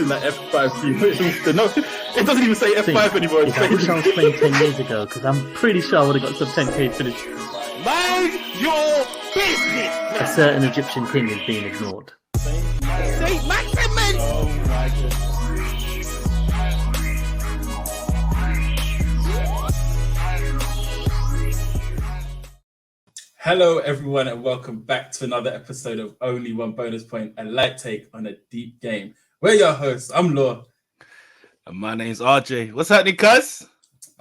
mention like F5. No, it doesn't even say F5 anymore. I wish I was playing 10 years ago because I'm pretty sure I would have got some 10k finish. Mind your business. A certain Egyptian king is being ignored. Say maximum. Hello, everyone, and welcome back to another episode of Only One Bonus Point, a light take on a deep game. We're your hosts. I'm Law. And my name's RJ. What's happening, cuz?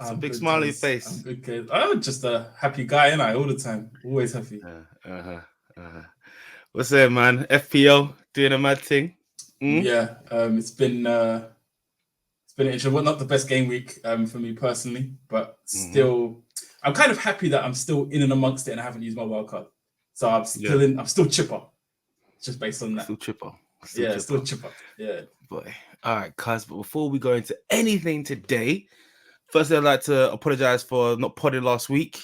It's a big good, smiley cuz. face. I'm good, cuz. I'm just a happy guy, and all the time. Always happy. What's there, man? FPL doing a mad thing. Yeah, it's been interesting. Well, not the best game week for me personally, but still, I'm kind of happy that I'm still in and amongst it and I haven't used my wildcard. So I'm still I'm still chipper, just based on that. Still chipper. Still chipper. Yeah. Boy. All right, cuz. But before we go into anything today, firstly, I'd like to apologize for not podding last week.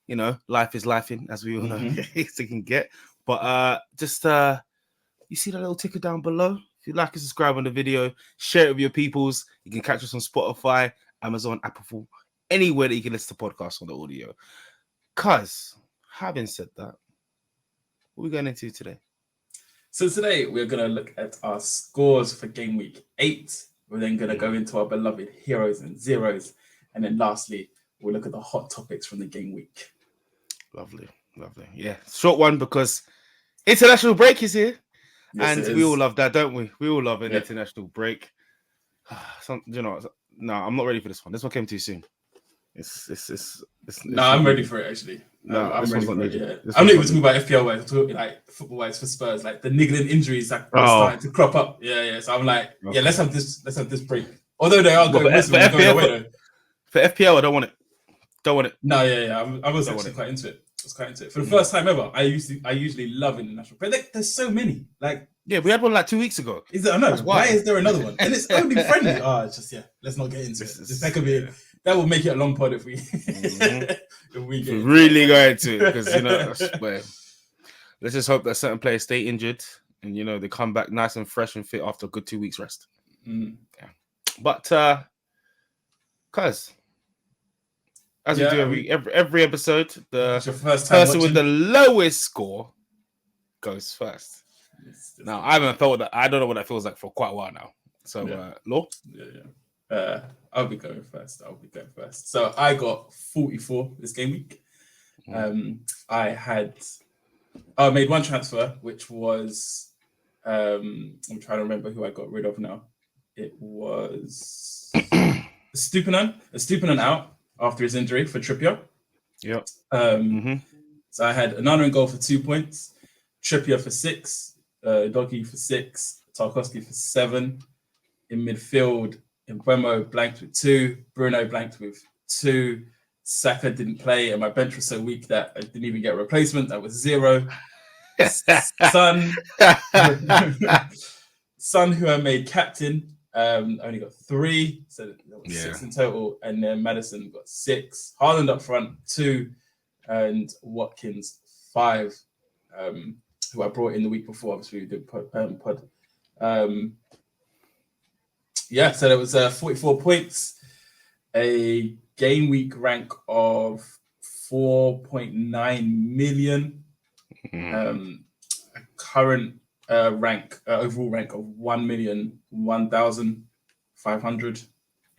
You know, life is lifing, as we all know. It can get. But just you see that little ticker down below? If you like and subscribe on the video, share it with your peoples. You can catch us on Spotify, Amazon, Apple, anywhere that you can listen to podcasts on the audio. Cuz, having said that, what are we going into today? So today we're going to look at our scores for game week 8. We're then going to go into our beloved heroes and zeros. And then lastly, we'll look at the hot topics from the game week. Lovely. Yeah, short one because international break is here. Yes, and we all love that, don't we? We all love an international break. No, I'm not ready for this one. This one came too soon. No, I'm ready for it actually. No, I'm ready for it. Yeah. I'm not even talking about FPL wise. I'm talking like football wise for Spurs. Like the niggling injuries that are starting to crop up. Yeah. So I'm like, let's have this break. Although they are going away. For FPL, I don't want it. No, I was actually quite into it. For the first time ever. I usually love international break. Like, there's so many. Like, yeah, we had one like 2 weeks ago. I know. Why is there another one? And it's only friendly. It's just let's not get into it. That will make it a long pod if we really go into it because let's just hope that certain players stay injured and they come back nice and fresh and fit after a good 2 weeks rest. Yeah. But cuz as we do every episode, the person with the lowest score goes first. Now I haven't felt that. I don't know what that feels like for quite a while now. So Law? Yeah. I'll be going first. So I got 44 this game week. I made one transfer, which was I'm trying to remember who I got rid of now. It was Stupinan out after his injury for Trippier. Yep. So I had Onana in goal for 2 points, Trippier for 6, Doggy for 6, Tarkowski for 7. In midfield, Mbeumo blanked with 2, Bruno blanked with 2, Saka didn't play, and my bench was so weak that I didn't even get a replacement. That was 0. Son, who I made captain, only got 3, so that was 6 in total. And then Maddison got 6, Haaland up front 2, and Watkins 5, who I brought in the week before. Obviously, we did pod. So that was 44 points, a game week rank of 4.9 million, a current overall rank of 1,001,500,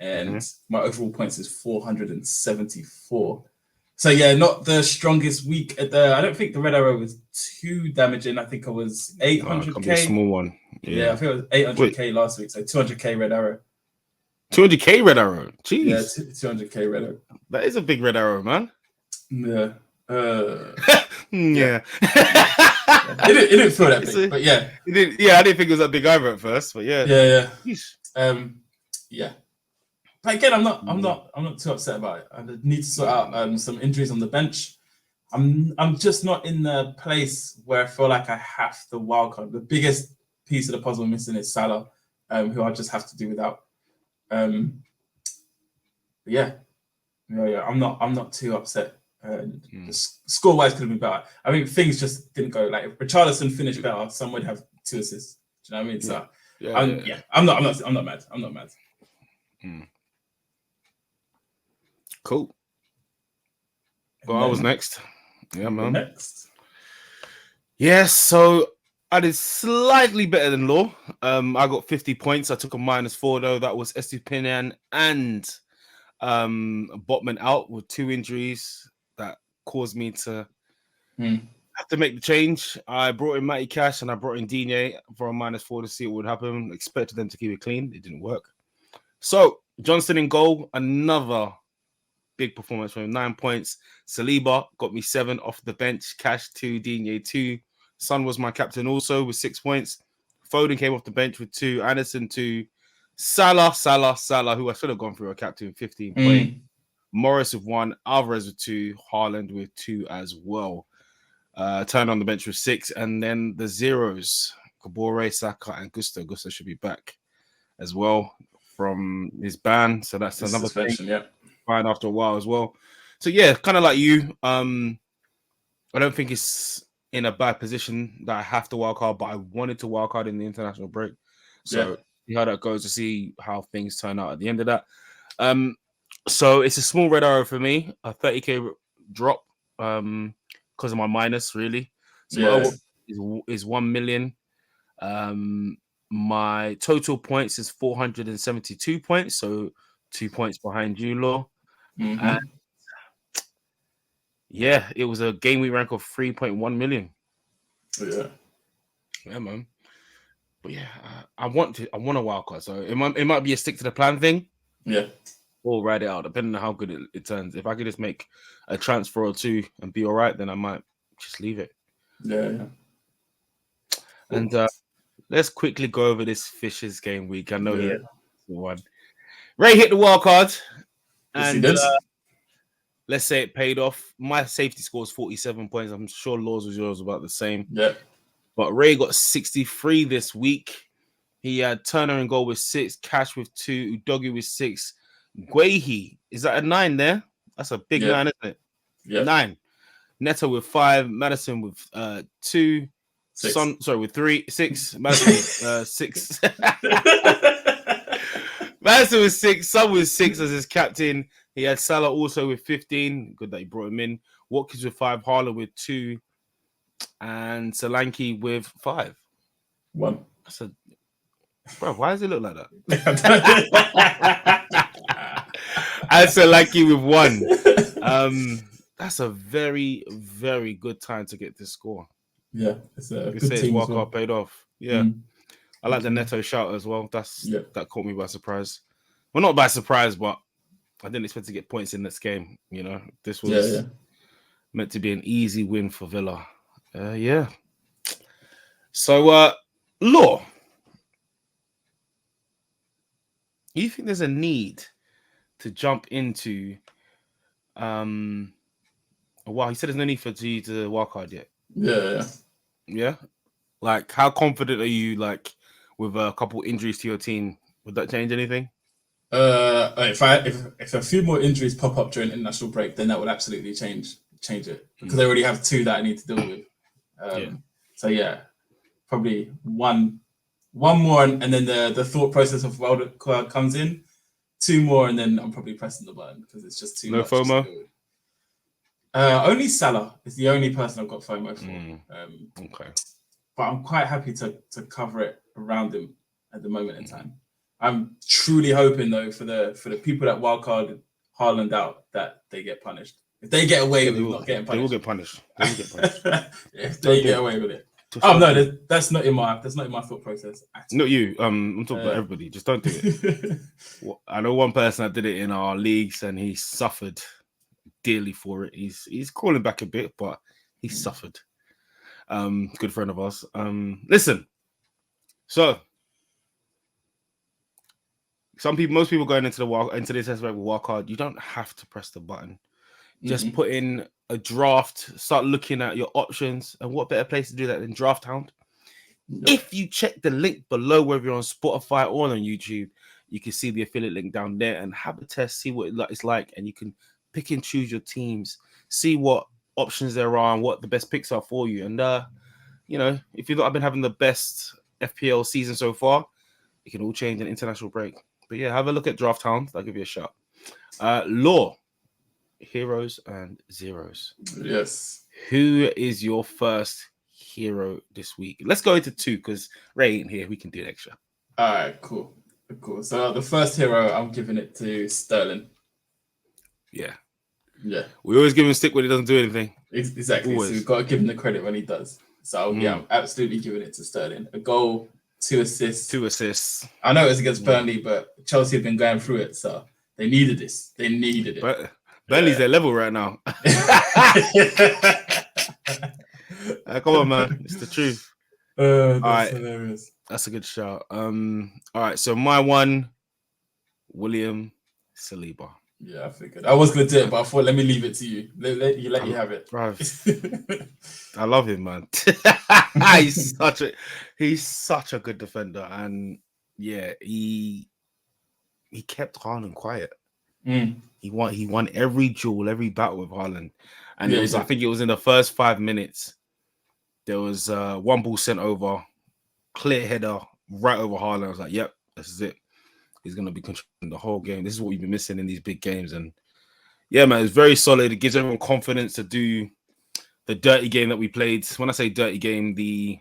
and my overall points is 474. So not the strongest week at I don't think the red arrow was too damaging. I think I was 800k. A small one. Yeah, I think it was 800k last week. So 200k red arrow. 200k red arrow. Jeez. Yeah, 200k red arrow. That is a big red arrow, man. Yeah. Yeah. It didn't feel that big, but yeah. I didn't think it was that big either at first, but yeah. Yeah. Yeah. But again, I'm not too upset about it. I need to sort out some injuries on the bench. I'm just not in the place where I feel like I have the wild card. The biggest piece of the puzzle missing is Salah, who I just have to do without. I'm not too upset. Score wise could have been better. I mean, things just didn't go. Like if Richarlison finished better, someone would have 2 assists. Do you know what I mean? So I'm not mad. I'm not mad. Cool. Well, I was next. Yeah, man. Next. Yes, so I did slightly better than Law. I got 50 points. I took a -4 though. That was Estupinian and Botman out with 2 injuries that caused me to have to make the change. I brought in Matty Cash and I brought in Digne for a -4 to see what would happen. Expected them to keep it clean. It didn't work. So Johnston in goal, another big performance from him, 9 points. Saliba got me 7 off the bench. Cash 2, Digne 2. Son was my captain also with 6 points. Foden came off the bench with 2. Anderson 2. Salah, who I should have gone through a captain, 15 points. Morris with 1. Alvarez with 2. Haaland with 2 as well. Turned on the bench with 6. And then the zeros, Kabore, Saka, and Gusto. Gusto should be back as well from his ban. So that's another thing. Yeah. Fine after a while as well. So yeah, kind of like you. I don't think it's in a bad position that I have to wildcard, but I wanted to wildcard in the international break. So see how that goes, to see how things turn out at the end of that. So it's a small red arrow for me, a 30k drop because of my minus, really. So is 1 million. My total points is 472 points, so 2 points behind you, Law. And yeah, it was a game week rank of 3.1 million. Yeah, man. But yeah, I want a wild card, so it might be a stick to the plan thing. Yeah, or ride it out, depending on how good it turns. If I could just make a transfer or 2 and be all right, then I might just leave it. Yeah. And let's quickly go over this Fishers game week. I know he had one. Ray hit the wild card, and let's say it paid off. My safety score is 47 points. I'm sure Laws was yours about the same. Yeah. But Ray got 63 this week. He had Turner in goal with 6, Cash with 2, Udogi with 6. Guehi, is that a 9 there? That's a big 9, isn't it? Yeah. 9. Neto with 5, Madison with 2, 6. with 3, 6. Madison 6. Madison was 6, Son was 6 as his captain. He had Salah also with 15. Good that he brought him in. Watkins with 5, Harlan with 2, and Solanke with 5. 1. That's a bro. Why does it look like that? And Solanke with 1. That's a very, very good time to get this score. Yeah, it's a good team. Wildcard paid off. Yeah, I like the Neto shout as well. That caught me by surprise. Well, not by surprise, but I didn't expect to get points in this game. You know, this was meant to be an easy win for Villa. So, Law, you think there's a need to jump into? Wow, he said there's no need for you to wildcard yet. Yeah. Like, how confident are you? Like, with a couple injuries to your team, would that change anything? If a few more injuries pop up during international break, then that would absolutely change it, because I already have 2 that I need to deal with. So yeah, probably one more, and then the thought process of wildcard comes in. 2 more, and then I'm probably pressing the button because it's just too much. No FOMO. Only Salah is the only person I've got FOMO for. Okay, but I'm quite happy to cover it around him at the moment in time. I'm truly hoping though for the people that wildcard Haaland out, that they get punished. If they get away with not getting punished, they will get punished. They will get punished. If they get away with it. Oh no, that's not in my thought process. Not you. I'm talking about everybody. Just don't do it. I know one person that did it in our leagues, and he suffered dearly for it. He's crawling back a bit, but he suffered. Good friend of ours. Listen. So, most people going into this aspect with wildcard, you don't have to press the button. Just put in a draft, start looking at your options, and what better place to do that than Draft Hound? If you check the link below, whether you're on Spotify or on YouTube, you can see the affiliate link down there and have a test, see what it's like, and you can pick and choose your teams, see what options there are and what the best picks are for you. And you know, if you thought I've been having the best FPL season so far, It can all change an international break. But yeah, have a look at Draft Hound. I'll give you a shot. Law, heroes and zeros. Yes. Who is your first hero this week? Let's go into 2 because Ray ain't here. We can do an extra. All right, cool. So the first hero, I'm giving it to Sterling. Yeah. Yeah. We always give him a stick when he doesn't do anything. Exactly. Always. So we've got to give him the credit when he does. So yeah, I'm absolutely giving it to Sterling. A goal, 2 assists. 2 assists. I know it was against Burnley, but Chelsea have been going through it, so they needed this. They needed it. But Burnley's their level right now. Come on, man. It's the truth. That's hilarious. That's a good shout. All right. So my one, William Saliba. Yeah, I figured. I was going to do it, but I thought, let me leave it to you. Let you have it. Bro, I love him, man. he's such a good defender. And yeah, he kept Haaland quiet. He won every duel, every battle with Haaland. And I think it was in the first 5 minutes. There was one ball sent over, clear header right over Haaland. I was like, yep, this is it. He's going to be controlling the whole game. This is what we've been missing in these big games. And yeah, man, it's very solid. It gives everyone confidence to do the dirty game that we played. When I say dirty game, the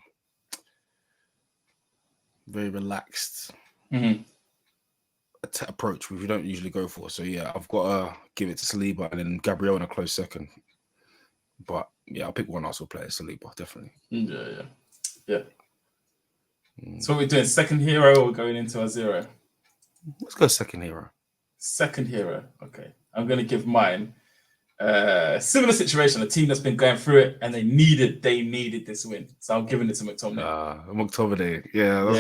very relaxed approach, which we don't usually go for. So yeah, I've got to give it to Saliba and then Gabriel in a close second. But yeah, I'll pick one Arsenal player, Saliba, definitely. Yeah. So we're doing second hero or we're going into our zero? Let's go second hero. Second hero. Okay. I'm going to give mine. Similar situation, a team that's been going through it and they needed this win. So I'm giving it to McTominay. McTominay. Yeah, that's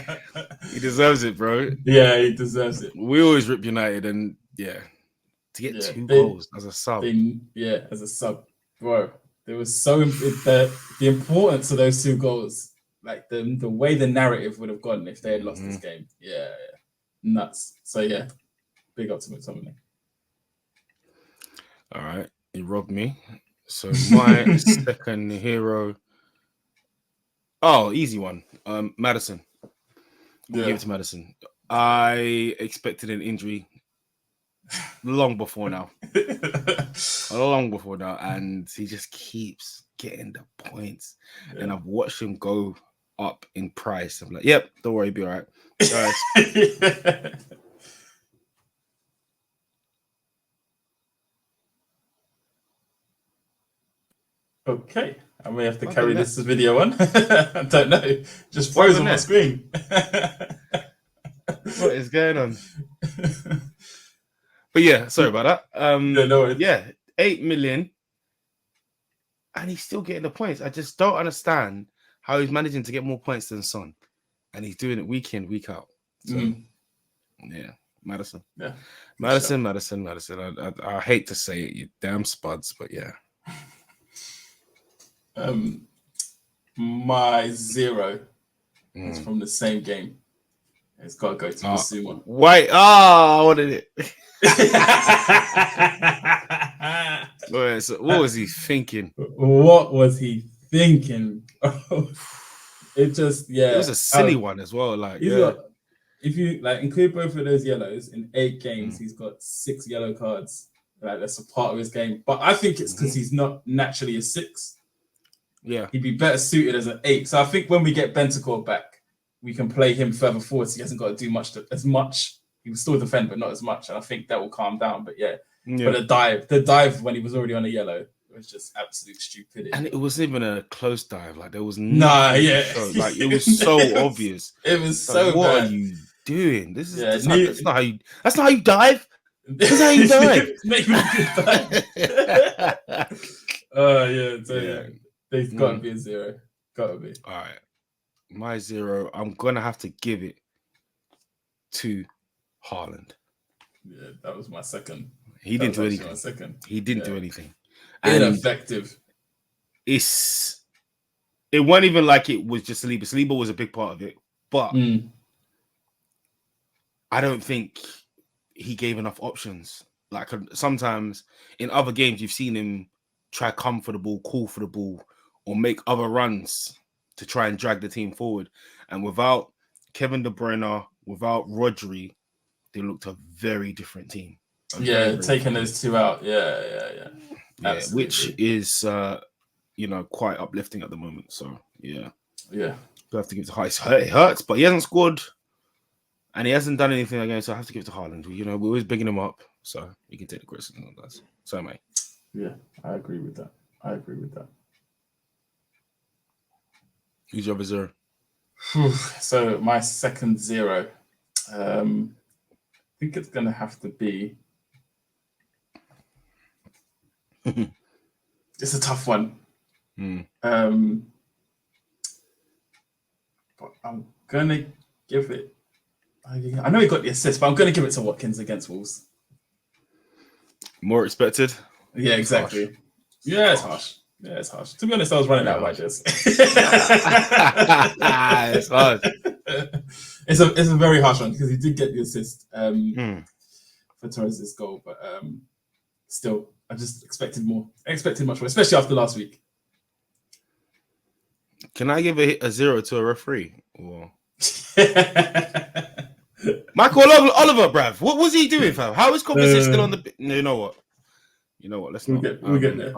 my He deserves it, bro. Yeah, he deserves it. We always rip United and to get 2 goals as a sub. As a sub. Bro, there was the importance of those 2 goals. Like the way the narrative would have gone if they had lost this game. Yeah. Nuts. So yeah, big up to McTominay. All right. He robbed me. So my second hero. Oh, easy one. Maddison. Give it to Maddison. I expected an injury long before now. And he just keeps getting the points. Yeah. And I've watched him go up in price. I'm like, yep, don't worry, be all right. Okay, I may have to carry this video on. I don't know. Just froze on my screen. What is going on? But yeah, sorry about that. Yeah, 8 million. And he's still getting the points. I just don't understand how he's managing to get more points than Son. And he's doing it week in, week out. So, yeah, Maddison. Yeah. Maddison. I hate to say it, you damn spuds, but yeah. My zero is from the same game. It's got to go to Basuma. Wait, I wanted it. Wait, so what was he thinking? What was he thinking? It just, it was a silly one as well. Like, if you like include both of those yellows in 8 games, he's got 6 yellow cards. Like, that's a part of his game. But I think it's because he's not naturally a 6. Yeah, he'd be better suited as an 8. So I think when we get Bentancur back, we can play him further forward. So he hasn't got to do as much. He will still defend, but not as much. And I think that will calm down. But but the dive when he was already on a yellow was just absolute stupidity. And it wasn't even a close dive. Like, there was like it was so obvious. It was like, so. What bad. are you doing? This is that's not how you. That's not how you dive. That's how you dive. Maybe we could dive. There's got to be a 0. Got to be. All right. My 0, I'm going to have to give it to Haaland. Yeah, that was my second. He didn't do anything. My second. He didn't do anything. Ineffective. It wasn't even like it was just Saliba. Saliba was a big part of it. But I don't think he gave enough options. Like, sometimes in other games, you've seen him try come for the ball, call for the ball, or make other runs to try and drag the team forward. And without Kevin De Bruyne, without Rodri, they looked a very different team. Taking those two out. Yeah. Which is quite uplifting at the moment. So yeah. You have to give it to Haaland. It hurts, but he hasn't scored and he hasn't done anything again. So I have to give it to Haaland. We're always bigging him up, so he can take the criticism on that. So mate. Yeah, I agree with that. Who's your other zero? So my second zero, I think it's gonna have to be. It's a tough one. But I'm gonna give it. I know he got the assist, but I'm gonna give it to Watkins against Wolves. More expected. Yeah, exactly. Harsh. Yeah, it's harsh. To be honest, I was running out of ideas. It's hard. It's a very harsh one because he did get the assist for Torres' goal, but still, I just expected more. I expected much more, especially after last week. Can I give a zero to a referee? Or... Michael Oliver, bruv. What was he doing, fam? How is Kovacic still on the? No, you know what? Let's not. We'll get there.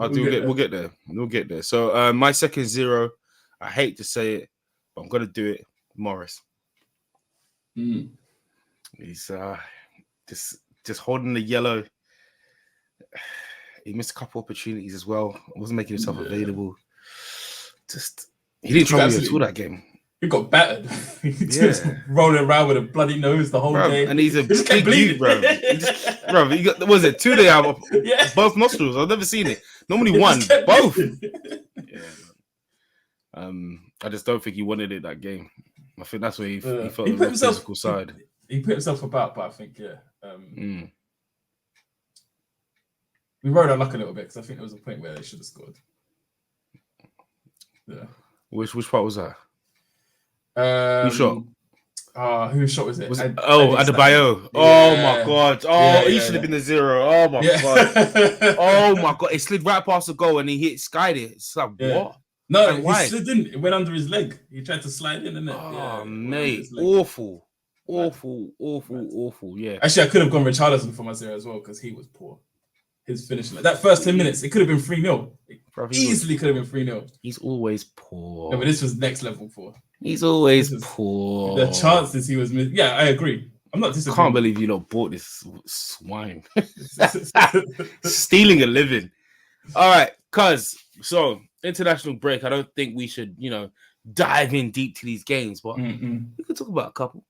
We'll get there. So my second zero, I hate to say it, but I'm gonna do it. Morris. He's just holding the yellow. He missed a couple opportunities as well. Wasn't making himself available. He didn't trouble me at all that game. He got battered. Just rolling around with a bloody nose the whole game. And he's a big dude, bro. He got, was it 2 days out? Both nostrils. I've never seen it. Normally one, both. I just don't think he wanted it that game. I think that's where he felt the real physical side. He put himself about, but I think we rode our luck a little bit because I think there was a point where they should have scored. Yeah. Which part was that? Who shot? Whose shot was it? Adebayo. Oh my god. He should have been the zero. Oh my god. Oh my god. It slid right past the goal and he skied it. It's like what? No, he slid in. It went under his leg. He tried to slide in, and mate. Awful. Yeah. Actually, I could have gone Richarlison for my zero as well because he was poor. His finishing. That first 10 minutes, it could have been 3-0. Easily could have been 3-0. He's always poor. No, but this was next level poor. He's always poor. The chances he was missing. Yeah, I agree. I'm not disagreeing. Can't believe you bought this swine. Stealing a living. All right, so international break. I don't think we should, dive in deep to these games, but we could talk about a couple.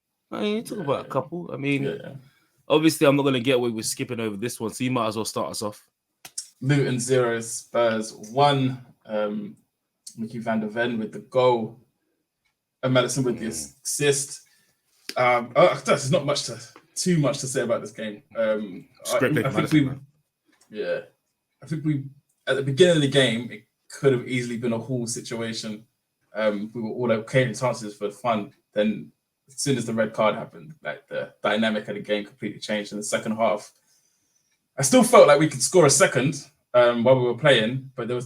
Obviously, I'm not going to get away with skipping over this one, so you might as well start us off. Luton 0, Spurs 1. Mickey van der Ven with the goal. And Maddison with the assist. There's not too much to say about this game. I think we at the beginning of the game, it could have easily been a Hull situation. We were all okay chances for fun. Then as soon as the red card happened, like the dynamic of the game completely changed in the second half. I still felt like we could score a second while we were playing, but I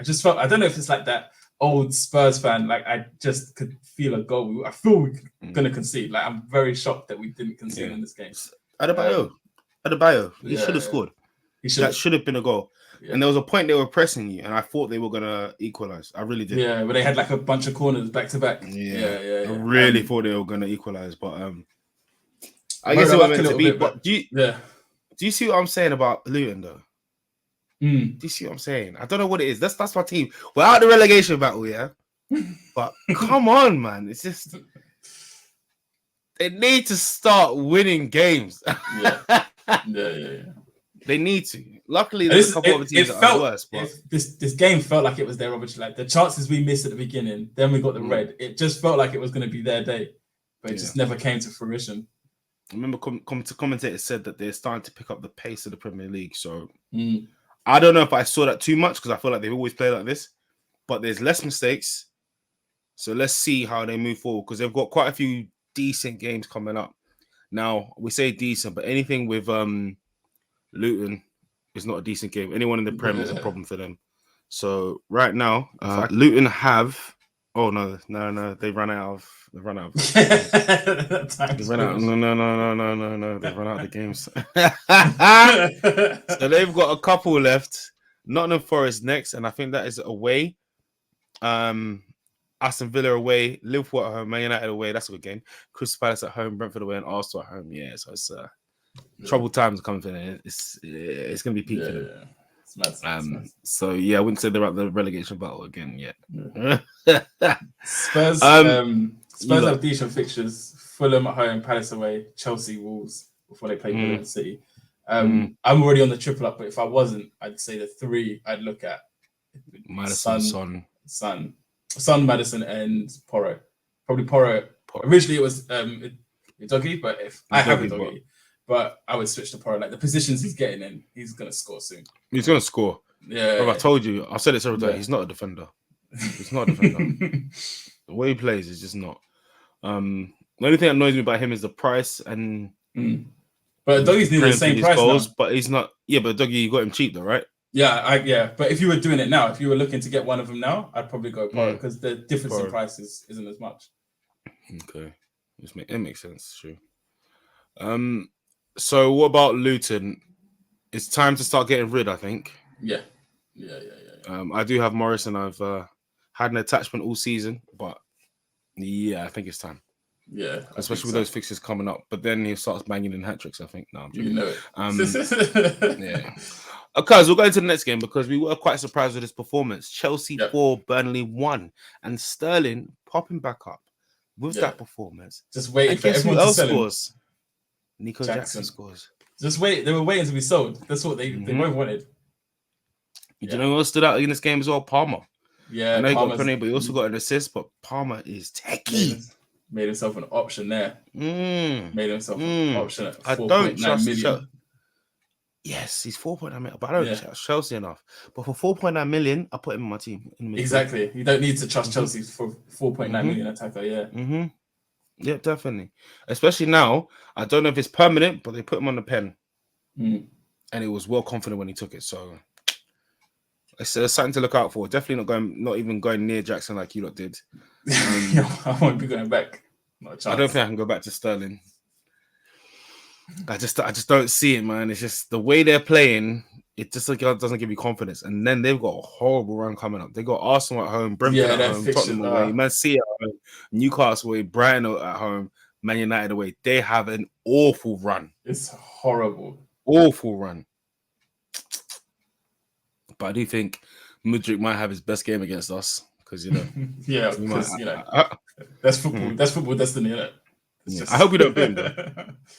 just felt, I don't know if it's like that old Spurs fan, like I just could feel a goal. I feel we're going to concede. Like I'm very shocked that we didn't concede in this game. Adebayo, he should have scored. That should have been a goal. Yeah. And there was a point they were pressing you, and I thought they were going to equalize. I really did. Yeah, but they had like a bunch of corners back to back. Yeah. I really thought they were going to equalize, but I guess it was meant to be. But do you see what I'm saying about Luton, though? Do you see what I'm saying? I don't know what it is. That's my team. We're out of the relegation battle, yeah? But come on, man. It's just... They need to start winning games. Yeah. They need to. Luckily, there's a couple of teams that are worse. But this game felt like it was their opportunity. Like the chances we missed at the beginning, then we got the red. It just felt like it was going to be their day, but it just never came to fruition. I remember commentators said that they're starting to pick up the pace of the Premier League. So I don't know if I saw that too much because I feel like they always play like this, but there's less mistakes. So let's see how they move forward because they've got quite a few decent games coming up. Now we say decent, but anything with Luton is not a decent game. Anyone in the Prem is a problem for them. So right now, Luton have Oh no, they ran out of. They ran out. They ran out. No. They ran out of the games. So they've got a couple left. Nottingham Forest next, and I think that is away. Aston Villa away, Liverpool at home, Man United away. That's a good game. Crystal Palace at home, Brentford away, and Arsenal at home. Yeah, so it's troubled times coming for them. It's going to be peak for them. Yeah. It's mad. So yeah, I wouldn't say they're at the relegation battle again yet. Yeah. Spurs have decent fixtures. Fulham at home, Palace away, Chelsea, Wolves before they play Fulham City. I'm already on the triple up, but if I wasn't, I'd say the three I'd look at Madison, Son, Madison, and Porro. Probably Porro. Originally it was Doggy, but if I have a Doggy, but I would switch to Porro. Like the positions he's getting in, he's gonna score soon. He's gonna score. Yeah. Bro, I told you. I said it several times. He's not a defender. He's not a defender. The way he plays is just not. The only thing that annoys me about him is the price and. But Doggy's nearly the same price goals, now. but he's not. Yeah, but Doggy, you got him cheap though, right? Yeah. But if you were doing it now, if you were looking to get one of them now, I'd probably go Porro because the difference in prices isn't as much. Okay, it makes sense. True. So what about Luton? It's time to start getting rid, I think. Yeah. I do have Morrison. I've had an attachment all season, but yeah, I think it's time. Yeah, especially with those fixtures coming up. But then he starts banging in hat tricks. I think. No, I'm joking. You know it. Yeah. Okay, so we'll go into the next game because we were quite surprised with his performance. Chelsea 4, Burnley 1, and Sterling popping back up with that performance. Just waiting for guess who everyone else to sell scores? Nico Jackson scores. Just wait. They were waiting to be sold. That's what they both wanted. Do you know who else stood out in this game as well? Palmer. Yeah, I know he got a penalty, but he also got an assist. But Palmer is techie. Made himself an option there. Made himself an option at 4.9 million. Yes, he's 4.9 million, but I don't trust Chelsea enough. But for 4.9 million, I put him in my team. Exactly. You don't need to trust Chelsea for 4.9 million attacker. Yeah. Yeah, definitely. Especially now, I don't know if it's permanent, but they put him on the pen, and he was well confident when he took it. So it's something to look out for. Definitely not even going near Jackson like you lot did. I won't be going back. Not a chance. I don't think I can go back to Sterling. I just don't see it, man. It's just the way they're playing. It just doesn't give you confidence. And then they've got a horrible run coming up. They got Arsenal at home, Brentford at home, Tottenham away, Man City at home, Newcastle away, Brighton at home, Man United away. They have an awful run. It's horrible. Awful run. But I do think Mudryk might have his best game against us because that's football. That's football destiny, isn't it? Yeah. I hope we don't boo him, though.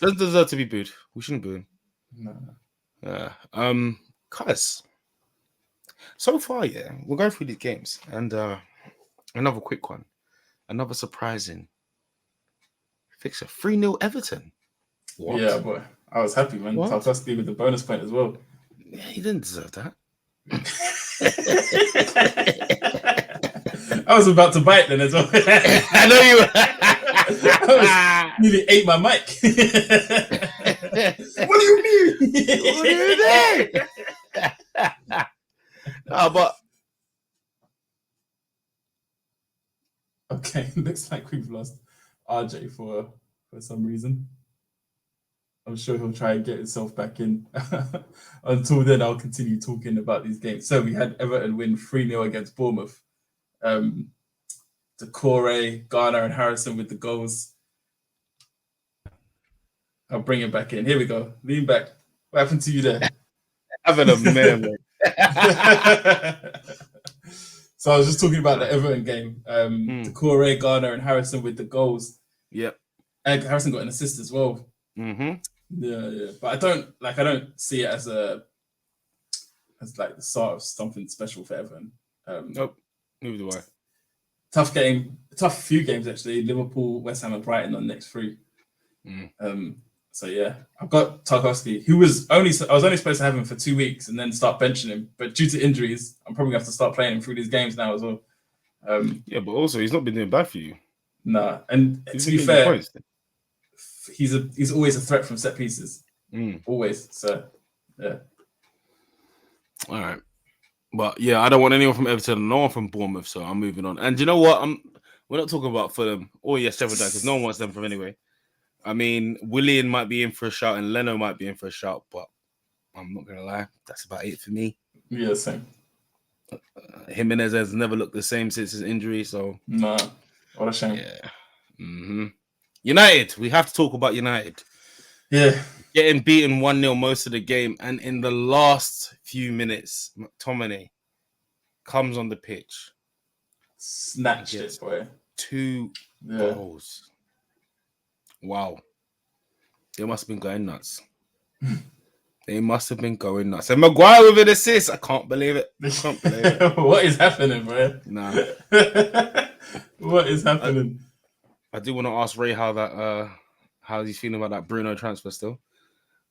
Doesn't deserve to be booed. We shouldn't boo him. No. Guys, so far, we're going through these games, and another quick one, another surprising fixture: 3-0 Everton. What? Yeah, boy, I was happy, man. Tarkowski with the bonus point as well. Yeah, he didn't deserve that. I was about to bite then as well. I know you were. I nearly ate my mic. What do you mean? What do you mean? No, but okay, looks like we've lost RJ for some reason. I'm sure he'll try and get himself back in. Until then, I'll continue talking about these games. So we had Everton win 3-0 against Bournemouth. Decore, Garner, and Harrison with the goals. I'll bring it back in. Here we go. Lean back. What happened to you there? Having a man. So I was just talking about the Everton game. Decore, Garner, and Harrison with the goals. Yep. And Harrison got an assist as well. Yeah. But I don't see it as like the start of something special for Everton. Nope. Neither do I. Tough few games actually. Liverpool, West Ham, and Brighton on next 3. So yeah, I've got Tarkowski, who I was only supposed to have him for 2 weeks and then start benching him, but due to injuries, I'm probably gonna have to start playing him through these games now as well. Yeah, but also he's not been doing bad for you. Nah, and to be fair, he's always a threat from set pieces, always. So yeah. All right. But yeah, I don't want anyone from Everton, no one from Bournemouth, so I'm moving on. And do you know what? We're not talking about Fulham. Oh yeah, Sheffield United, because no one wants them from anyway. I mean, Willian might be in for a shout, and Leno might be in for a shout, but I'm not gonna lie, that's about it for me. Yeah, same. Jimenez has never looked the same since his injury, so Nah, what a shame. Yeah. United, we have to talk about United. Yeah. Getting beaten 1-0 most of the game, and in the last few minutes, McTominay comes on the pitch. Snatched it, boy. 2 goals. Wow. They must have been going nuts. They must have been going nuts. And Maguire with an assist. I can't believe it. What is happening, bro? Nah. What is happening? I do want to ask Ray how he's feeling about that Bruno transfer still.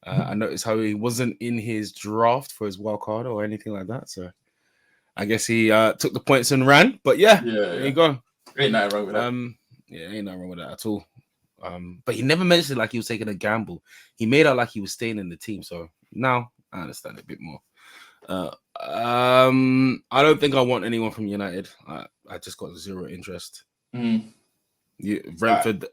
I noticed how he wasn't in his draft for his wild card or anything like that. So I guess he took the points and ran. But there you go. Ain't nothing wrong with that. Ain't nothing wrong with that at all. But he never mentioned like he was taking a gamble. He made out like he was staying in the team. So now I understand it a bit more. I don't think I want anyone from United. I just got zero interest. Brentford.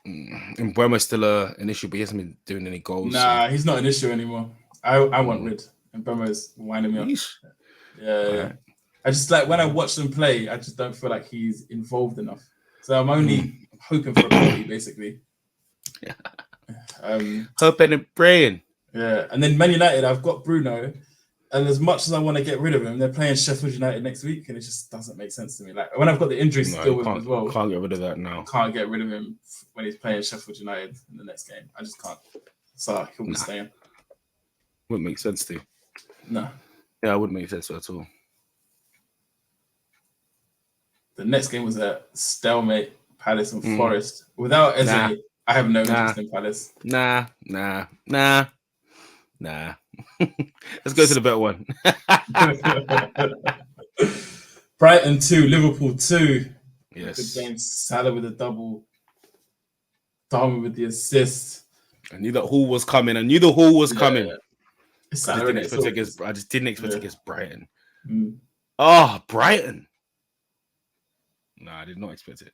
And Mbeumo's still an issue, but he hasn't been doing any goals. Nah, he's not an issue anymore. I want rid. And Mbeumo's winding me up. Yeah. Right. I just like when I watch them play, I just don't feel like he's involved enough. So I'm only hoping for a penalty, basically. Hoping and praying. Yeah, and then Man United, I've got Bruno, and as much as I want to get rid of him, they're playing Sheffield United next week, and it just doesn't make sense to me. Like when I've got the injuries to deal with him as well, can't get rid of that now. Can't get rid of him when he's playing Sheffield United in the next game. I just can't. So he'll be staying. Wouldn't make sense to you. No. Yeah, it wouldn't make sense at all. The next game was a stalemate, Palace and Forest. Without Eze, I have no interest in Palace. Nah. Let's go to the better one. Brighton 2, Liverpool 2. Yes. Good game. Salah with a double. Darwin with the assist. I knew that Hall was coming. I just didn't expect against Brighton. Brighton. No, I did not expect it.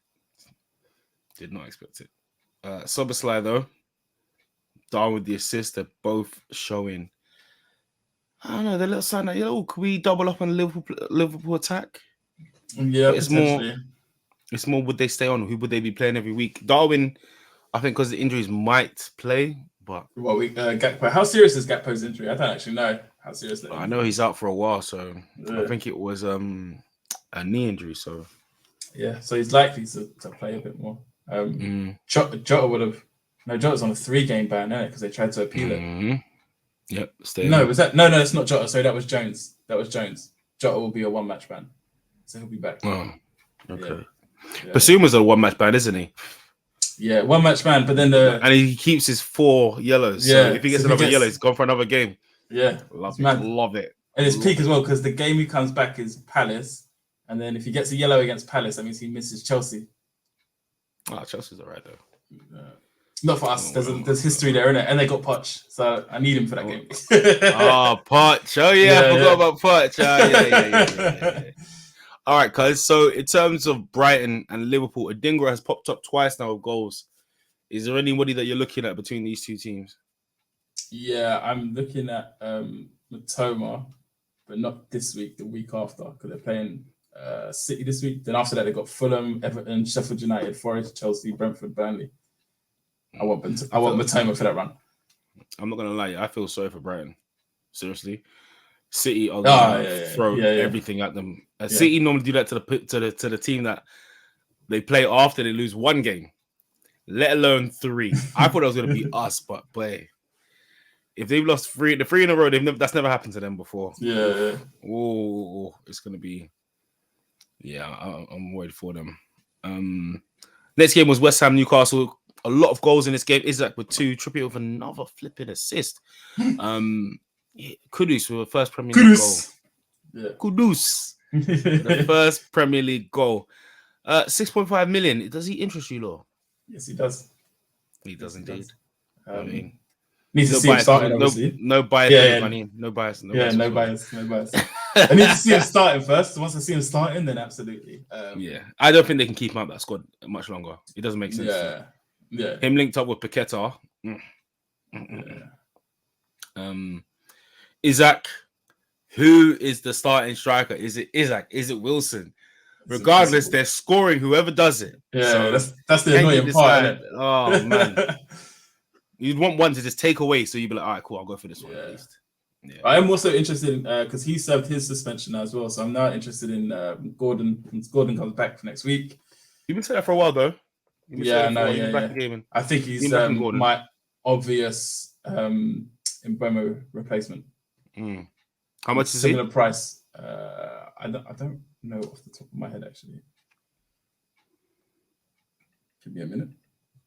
Soboslai though. Darwin with the assist. They're both showing. I don't know. The little sign that could we double up on Liverpool attack? Yeah, it's more. Would they stay on? Who would they be playing every week? Darwin, I think, because the injuries might play. But Gakpo. How serious is Gakpo's injury? I don't actually know how serious that is. I know he's out for a while, so I think it was a knee injury. So yeah, so he's likely to play a bit more. Jota would have. No, Jota's on a 3-game ban, isn't it? Because they tried to appeal it. Yep. Was that? No, it's not Jota. Sorry, that was Jones. Jota will be a 1-match ban, so he'll be back. Oh, okay. Yeah. Basuma's a 1-match ban, isn't he? Yeah, 1-match ban, but then and he keeps his 4 yellows. Yeah, so if he gets another yellow, he's gone for another game. Yeah, love it. And it's peak as well because the game he comes back is Palace, and then if he gets a yellow against Palace, that means he misses Chelsea. Chelsea's alright though. Not for us. There's history there, innit? And they got Poch, so I need him for that game. Poch. Oh yeah, I forgot about Poch. Yeah. All right, guys. So in terms of Brighton and Liverpool, Adingra has popped up twice now with goals. Is there anybody that you're looking at between these two teams? Yeah, I'm looking at Matoma, but not this week, the week after, because they're playing City this week. Then after that, they've got Fulham, Everton, Sheffield United, Forest, Chelsea, Brentford, Burnley. I want Matoma for that run. I'm not going to lie, I feel sorry for Brighton. Seriously. City are going to throw everything at them. City normally do that to the team that they play after they lose 1 game, let alone 3. I thought it was going to be us, but boy, if they've lost 3 in a row, that's never happened to them before. Yeah. Oh, it's going to be. Yeah, I'm worried for them. Next game was West Ham Newcastle. A lot of goals in this game. Isaac with 2, Trippier with another flipping assist. Kudus with the first Premier League goal. Yeah. Kudus. The first Premier League goal. 6.5 million. Does he interest you, Law? Yes, he does. He does indeed. I mean, needs to see him starting, obviously. No bias. Yeah. Money. No bias. No bias. I need to see him starting first. Once I see him starting, then absolutely. Yeah, I don't think they can keep him out that squad much longer. It doesn't make sense. Yeah. Him linked up with Paqueta. Isaac, who is the starting striker? Is it Isaac? Is it Wilson? Regardless, they're scoring whoever does it. Yeah, so that's the annoying part. Isn't it? Oh man, you'd want one to just take away, so you'd be like, all right, cool, I'll go for this one at least. Yeah. I am also interested in because he served his suspension as well, so I'm now interested in Gordon. Once Gordon comes back for next week. You've been saying that for a while though. Yeah. I think he's my obvious Mbeumo replacement. How much is similar price? I don't know off the top of my head actually. Give me a minute.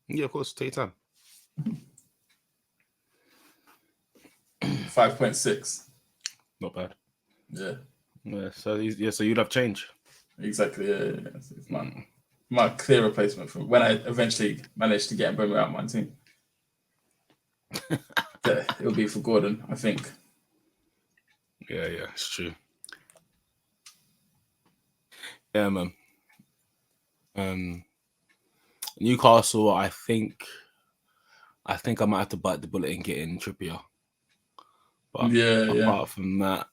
Yeah, of course. Take your time. 5.6. Not bad. Yeah. So you'd have change. Exactly. Yeah. So it's my clear replacement for when I eventually managed to get Mbeumo out of my team. It'll be for Gordon, I think. Yeah, it's true. Yeah, man. Newcastle, I think I might have to bite the bullet and get in Trippier. But apart from that,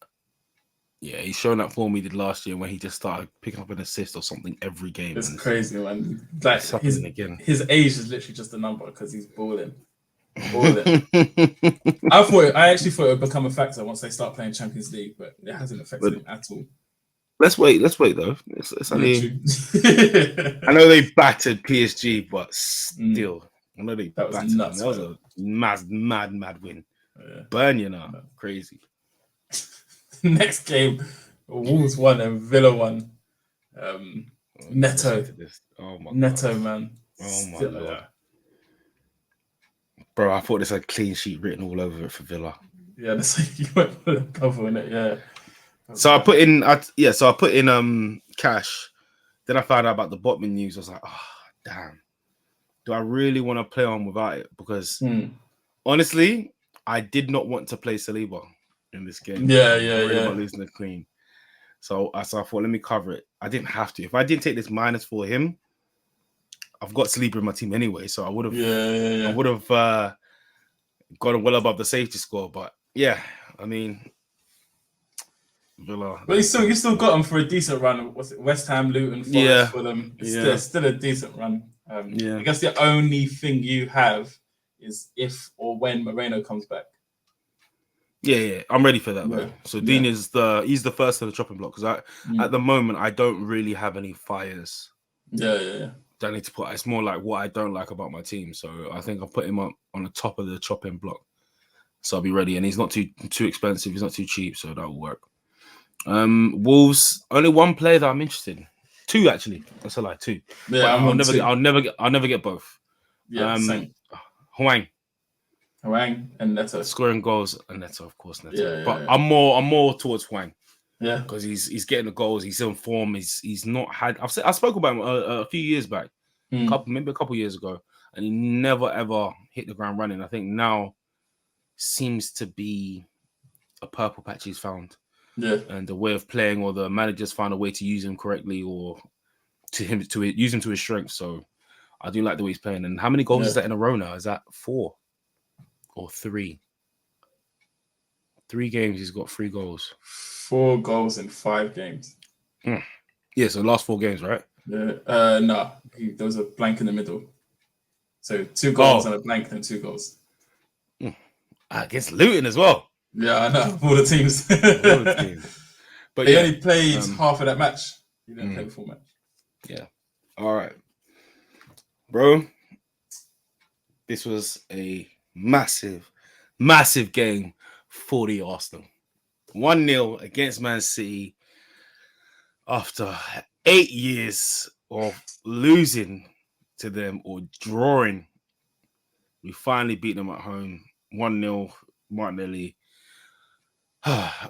he's shown that form he did last year when he just started picking up an assist or something every game. It's crazy, man. Like his age is literally just a number because he's balling. I actually thought it would become a factor once they start playing Champions League, but it hasn't affected him at all. Let's wait though. It's only... I know they battered PSG, but still, I know they battered them. That was a mad win. Burn, crazy. Next game, Wolves won and Villa won. Neto. Oh my Neto, God. Man. Oh my Lord. Bro, I thought this had clean sheet written all over it for Villa. Yeah, that's like you went for the cover in it, yeah. So I put in cash. Then I found out about the Botman news. I was like, oh damn. Do I really want to play on without it? Because honestly, I did not want to play Saliba in this game. Yeah. Not losing the clean. So I thought, let me cover it. I didn't have to. If I didn't take this minus for him, I've got Saliba in my team anyway. So I would have I would have gone well above the safety score. But yeah, I mean, Villa. But you still got them for a decent run. What's it? West Ham, Luton, Forest for them. It's still a decent run. I guess the only thing you have is if or when Moreno comes back. Yeah, I'm ready for that though. So Dean is he's the first of the chopping block because at the moment I don't really have any fires. Yeah. That I need to put. It's more like what I don't like about my team. So I think I'll put him up on the top of the chopping block. So I'll be ready, and he's not too expensive. He's not too cheap, so that will work. Wolves, only one player that I'm interested in. Two actually. That's a lie. Two. Yeah, I'll never get both. Yeah, same. Hwang and Neto scoring goals, and Neto, of course, Neto. Yeah, but I'm more towards Hwang. Yeah, because he's getting the goals. He's in form. He's not had. I spoke about him a few years back, maybe a couple years ago, and he never ever hit the ground running. I think now seems to be a purple patch he's found. Yeah, and the way of playing, or the managers found a way to use him correctly, or to use him to his strength. So I do like the way he's playing. And how many goals is that in a row now? Is that 4 or 3? 3 games, he's got 3 goals. 4 goals in 5 games. Yeah, so the last 4 games, right? Yeah. No, there was a blank in the middle. So 2 goals and a blank, then 2 goals. Against Luton as well. Yeah, I know. All the teams. But they only played half of that match. He didn't play the full match. Yeah. All right. Bro, this was a massive game for the Arsenal. 1-0 against Man City after 8 years of losing to them or drawing. We finally beat them at home. 1-0, Martinelli.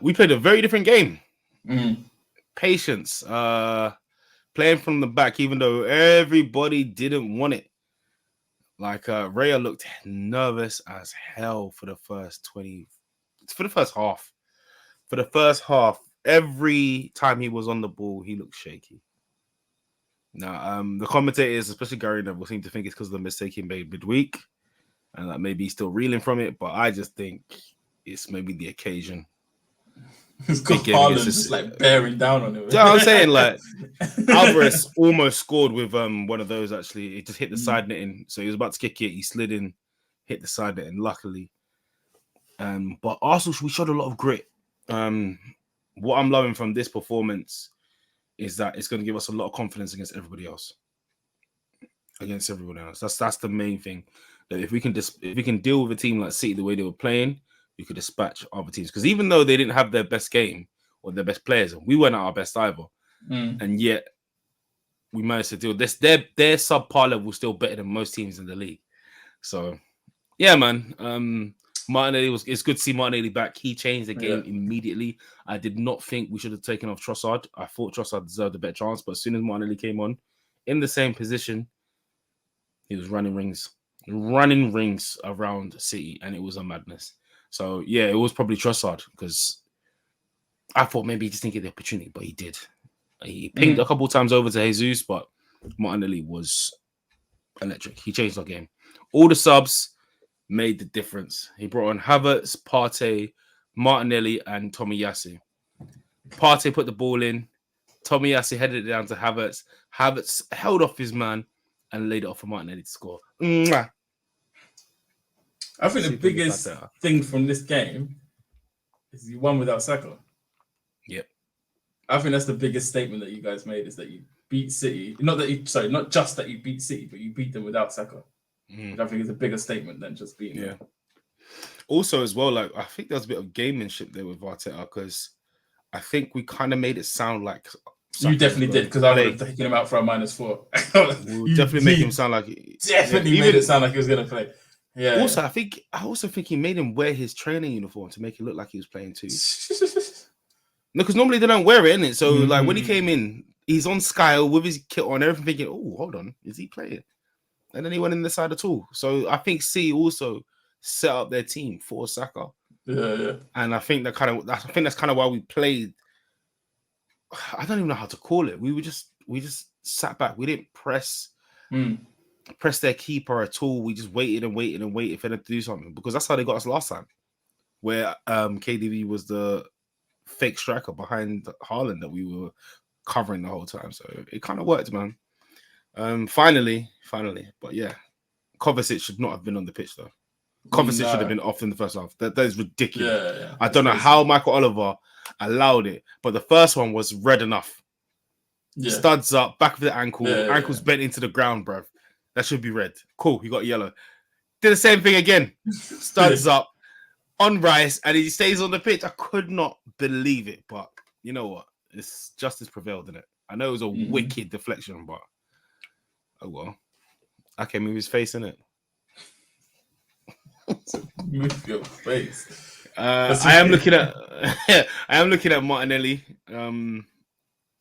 We played a very different game. Patience. Playing from the back, even though everybody didn't want it. Like Raya looked nervous as hell for the first half. For the first half, every time he was on the ball, he looked shaky. Now, the commentators, especially Gary Neville, seem to think it's because of the mistake he made midweek, and that maybe he's still reeling from it. But I just think it's maybe the occasion. It's because Haaland just like bearing down on him. You know what I'm saying? Like Alvarez almost scored with one of those. Actually, it just hit the side netting. So he was about to kick it. He slid in, hit the side netting. Luckily, but Arsenal, we showed a lot of grit. What I'm loving from this performance is that it's going to give us a lot of confidence against everybody else. Against everyone else, that's the main thing. That if we can deal with a team like City the way they were playing, we could dispatch other teams. Because even though they didn't have their best game or their best players, we weren't at our best either, and yet we managed to deal this. Their subpar level was still better than most teams in the league. So, yeah, man. Martinelli it's good to see Martinelli back. He changed the game immediately. I did not think we should have taken off Trossard. I thought Trossard deserved a better chance, but as soon as Martinelli came on in the same position, he was running rings around City, and it was a madness. So yeah, it was probably Trossard because I thought maybe he just didn't get the opportunity, but he did. He pinged a couple of times over to Jesus, but Martinelli was electric. He changed our game. All the subs made the difference. He brought on Havertz, Partey, Martinelli, and Tomiyasu. Partey put the ball in. Tomiyasu headed it down to Havertz. Havertz held off his man and laid it off for Martinelli to score. Mwah. I think the biggest thing from this game is you won without Saka. Yep. I think that's the biggest statement that you guys made is that you beat City. Not just that you beat City, but you beat them without Saka. Which I think is a bigger statement than just beating them. Also, as well, like I think there's a bit of gamemanship there with Arteta because I think we kind of made it sound like you definitely did because I would have taken him out for a -4. We'll definitely make him sound like made it sound like he was going to play. Yeah. Also, I also think he made him wear his training uniform to make it look like he was playing too. No, because normally they don't wear it, innit? So like when he came in, he's on Sky with his kit on, everything thinking, oh, hold on, is he playing? And then he went in the side at all. So I think C also set up their team for Saka. Yeah. And I think that's kind of why we played. I don't even know how to call it. We just sat back. We didn't press their keeper at all. We just waited for them to do something because that's how they got us last time, where KDB was the fake striker behind Haaland that we were covering the whole time. So it kind of worked, man. Finally, but yeah, Kovacic should not have been on the pitch though. Kovacic should have been off in the first half. That is ridiculous. Yeah. I don't know how Michael Oliver allowed it, but the first one was red enough. Yeah. Studs up, back of the ankle, ankles bent into the ground, bruv. That should be red. Cool, you got yellow. Did the same thing again. Studs up on Rice, and he stays on the pitch. I could not believe it, but you know what? It's justice prevailed, didn't it? I know it was a wicked deflection, but oh well. I can move his face, innit? Move your face. I am looking at Martinelli.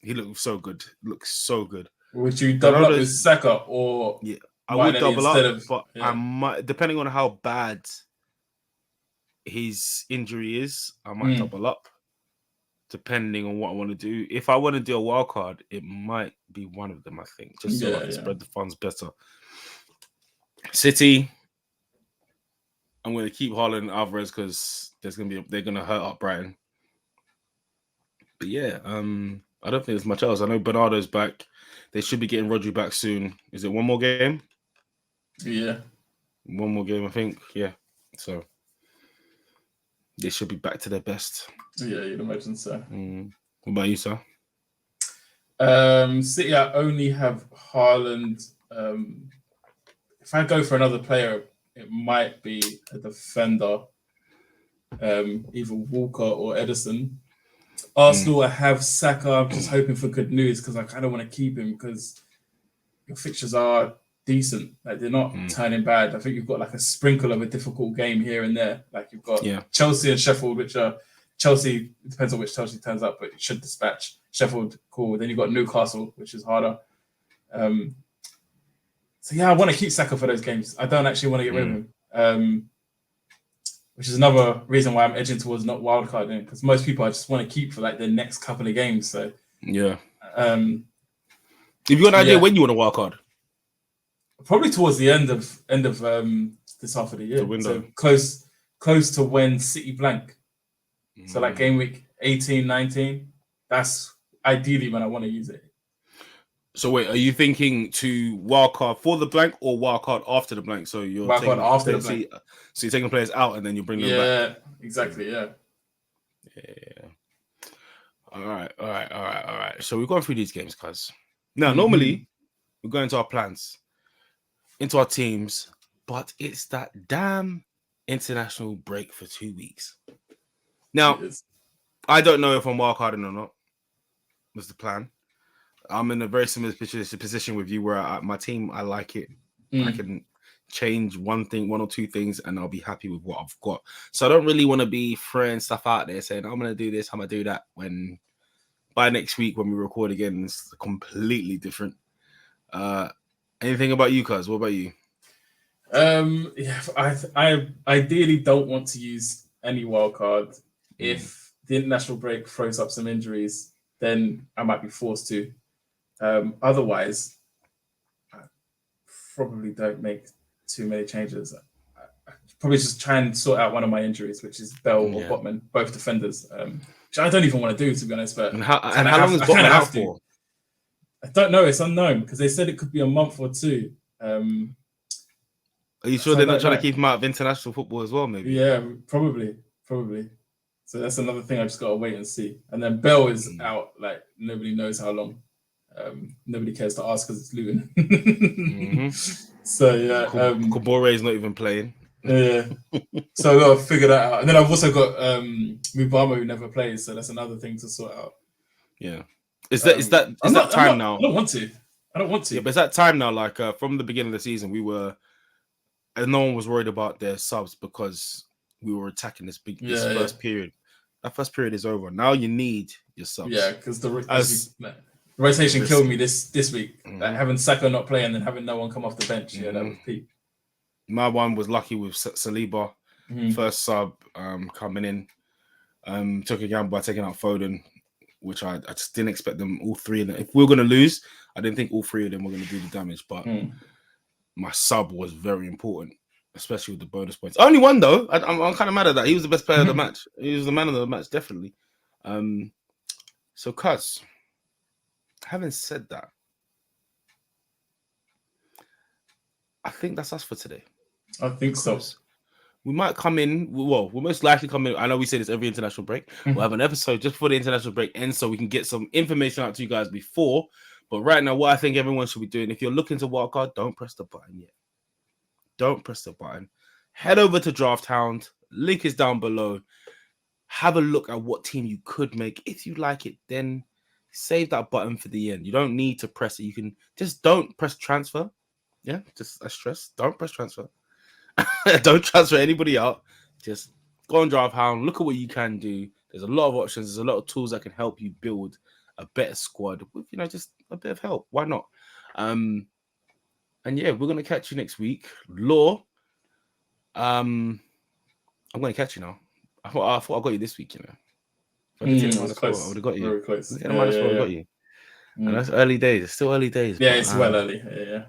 He looks so good. Would you double up with Saka or I would double up, but I might, depending on how bad his injury is, I might double up. Depending on what I want to do. If I want to do a wild card, it might be one of them, I think. Just so I can spread the funds better. City, I'm going to keep Haaland and Alvarez because they're going to hurt up Brighton. But yeah, I don't think there's much else. I know Bernardo's back. They should be getting Rodri back soon. Is it one more game? Yeah. One more game, I think. Yeah. So they should be back to their best. Yeah, you'd imagine so. What about you, sir? City, I only have Haaland. If I go for another player, it might be a defender, either Walker or Edison. Arsenal, I have Saka. I'm just hoping for good news because I kind of want to keep him because your fixtures are decent. Like they're not turning bad. I think you've got like a sprinkle of a difficult game here and there. Like you've got Chelsea and Sheffield, which are Chelsea. It depends on which Chelsea turns up, but it should dispatch. Sheffield, cool. Then you've got Newcastle, which is harder. So yeah, I want to keep Saka for those games. I don't actually want to get rid of him. which is another reason why I'm edging towards not wildcarding, because most people I just want to keep for like the next couple of games. So Yeah. um, If you got an idea when you want a wild card, probably towards the end of this half of the year. So close to when City blank. So like game week 18, 19. That's ideally when I want to use it. So wait, are you thinking to wildcard for the blank or wildcard after the blank? So you're Wildcard after the blank. So you're taking players out and then you bring them back. Yeah, exactly. Yeah. All right. So we've gone through these games, cuz. Now, normally we go into our plans, into our teams, but it's that damn international break for 2 weeks. Now, I don't know if I'm wildcarding or not. Was the plan. I'm in a very similar position with you where my team, I like it. I can change one or two things and I'll be happy with what I've got. So I don't really want to be throwing stuff out there saying, I'm going to do this, I'm going to do that, when by next week when we record again, it's completely different. Anything about you, cuz? What about you? Yeah, I ideally don't want to use any wildcard. If the international break throws up some injuries, then I might be forced to. Otherwise, I probably don't make too many changes. I probably just try and sort out one of my injuries, which is Bell or Botman, both defenders. Which I don't even want to do, to be honest. But how long is Botman out for? I don't know. It's unknown because they said it could be a month or two. Are you sure they're not trying to keep him out of international football as well? Maybe. Yeah, probably. So that's another thing I just got to wait and see. And then Bell is out, like nobody knows how long. Nobody cares to ask because it's Luton. So yeah, Kabore is not even playing. Yeah, so I've got to figure that out. And then I've also got Mubama who never plays, so that's another thing to sort out. Yeah, is that time now? I don't want to. Yeah, but it's that time now. Like from the beginning of the season, and no one was worried about their subs because we were attacking this first period. That first period is over. Now you need your subs. Yeah, because the rotation killed me this week. Like having Saka not play and then having no one come off the bench. Yeah, that was peak. My one was lucky with Saliba, first sub coming in. Took a gamble by taking out Foden, which I just didn't expect them all three. If we were going to lose, I didn't think all three of them were going to do the damage. But my sub was very important, especially with the bonus points. Only one though. I'm kind of mad at that. He was the best player of the match. He was the man of the match, definitely. So, cuz, having said that, I think that's us for today. I think so. We might come in. Well, we'll most likely come in. I know we say this every international break. We'll have an episode just before the international break ends so we can get some information out to you guys before. But right now, what I think everyone should be doing, if you're looking to wildcard, don't press the button yet. Don't press the button. Head over to Draft Hound. Link is down below. Have a look at what team you could make. If you like it, then save that button for the end. You don't need to press it. You can just don't press transfer. Yeah, just I stress. Don't press transfer. Don't transfer anybody out. Just go on Draft Hound. Look at what you can do. There's a lot of options. There's a lot of tools that can help you build a better squad with, just a bit of help. Why not? And yeah, we're gonna catch you next week. Law. I'm gonna catch you now. I thought I got you this week. I would have got you. Very close. I got you. And that's early days. It's still early days. Yeah, it's well early. Yeah.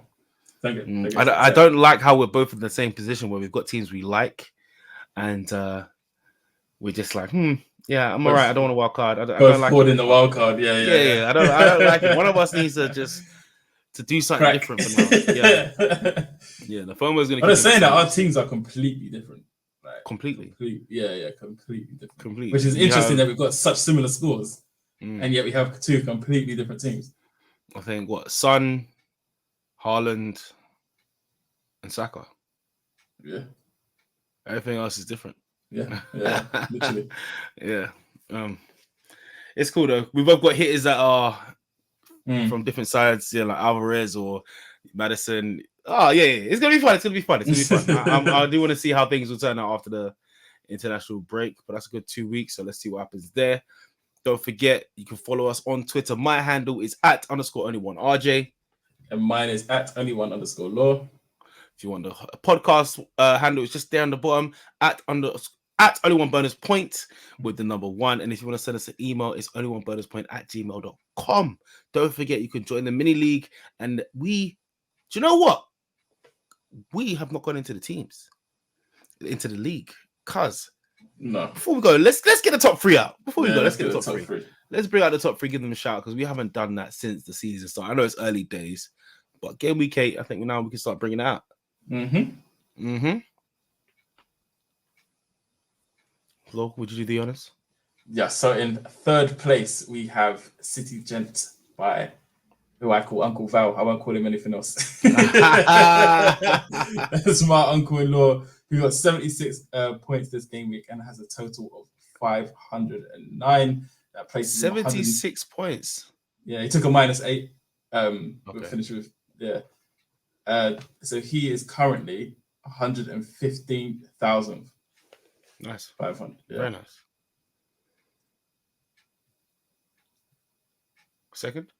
I don't like how we're both in the same position where we've got teams we like, and we're just like, yeah, I'm all right. I don't want a wild card. I don't like it. In the wild card. Yeah. I don't like it. One of us needs to do something different for now. Yeah. The FOMO is going to. I'm saying that our teams are completely different. Like, completely. Completely different. Which is interesting that we've got such similar scores, and yet we have two completely different teams. I think Son, Haaland, and Saka. Yeah. Everything else is different. Yeah, literally. Yeah. It's cool though. We've both got hitters that are from different sides, like Alvarez or Madison. Oh yeah. It's gonna be fun. It's gonna be fun. I do want to see how things will turn out after the international break, but that's a good 2 weeks. So let's see what happens there. Don't forget, you can follow us on Twitter. My handle is @_only1RJ. And mine is @only1_law. If you want the podcast handle, it's just there on the bottom, at only one bonus point with the number 1. And if you want to send us an email, it's only one bonus point at gmail.com. Don't forget, you can join the mini league. And do you know what? We have not gone into the league. Cuz No. before we go, let's get the top 3 out. Let's get the top top 3. 3. Let's bring out the top 3, give them a shout, because we haven't done that since the season started. I know it's early days, but game week 8, I think now we can start bringing it out. Flo, would you do the honors? Yeah, so in 3rd place, we have City Gent by who I call Uncle Val. I won't call him anything else. That's my uncle-in-law, who got 76 points this game week and has a total of 509. That places 76 points. Yeah, he took a -8. We'll finish with, so he is currently 115,000. Nice. 500. Yeah. Very nice. Second?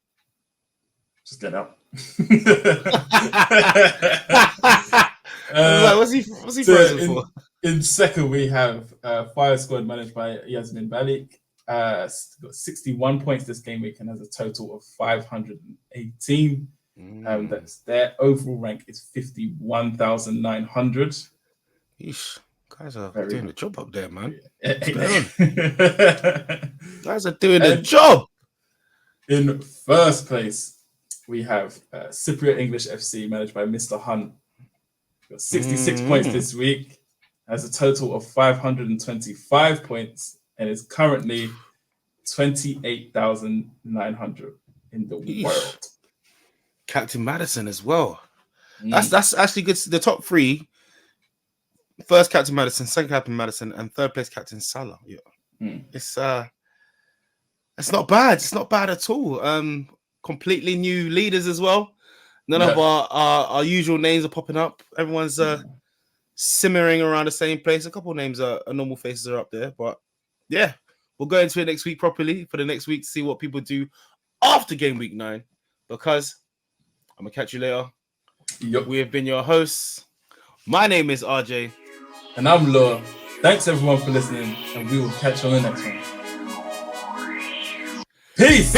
Just get out. What's he frozen for? In second, we have Fire Squad managed by Yasmin Balik. Got 61 points this game week and has a total of 518. That's their overall rank is 51,900. Yeesh. Guys are doing the job up there, man. Yeah. Guys are doing the job. In first place, we have Cypriot English FC managed by Mr. Hunt. Got 66 points this week. Has a total of 525 points and is currently 28,900 in the world. Captain Madison as well. That's actually good. The top 3. First Captain Madison, second Captain Madison, and 3rd place Captain Salah. Yeah. It's not bad. It's not bad at all. Completely new leaders as well. None of our usual names are popping up. Everyone's simmering around the same place. A couple of names are normal faces are up there, but yeah, we'll go into it next week properly for the next week to see what people do after game week 9. Because I'm gonna catch you later. Yep. We have been your hosts. My name is RJ. And I'm Law. Thanks everyone for listening, and we will catch you on the next one. Peace!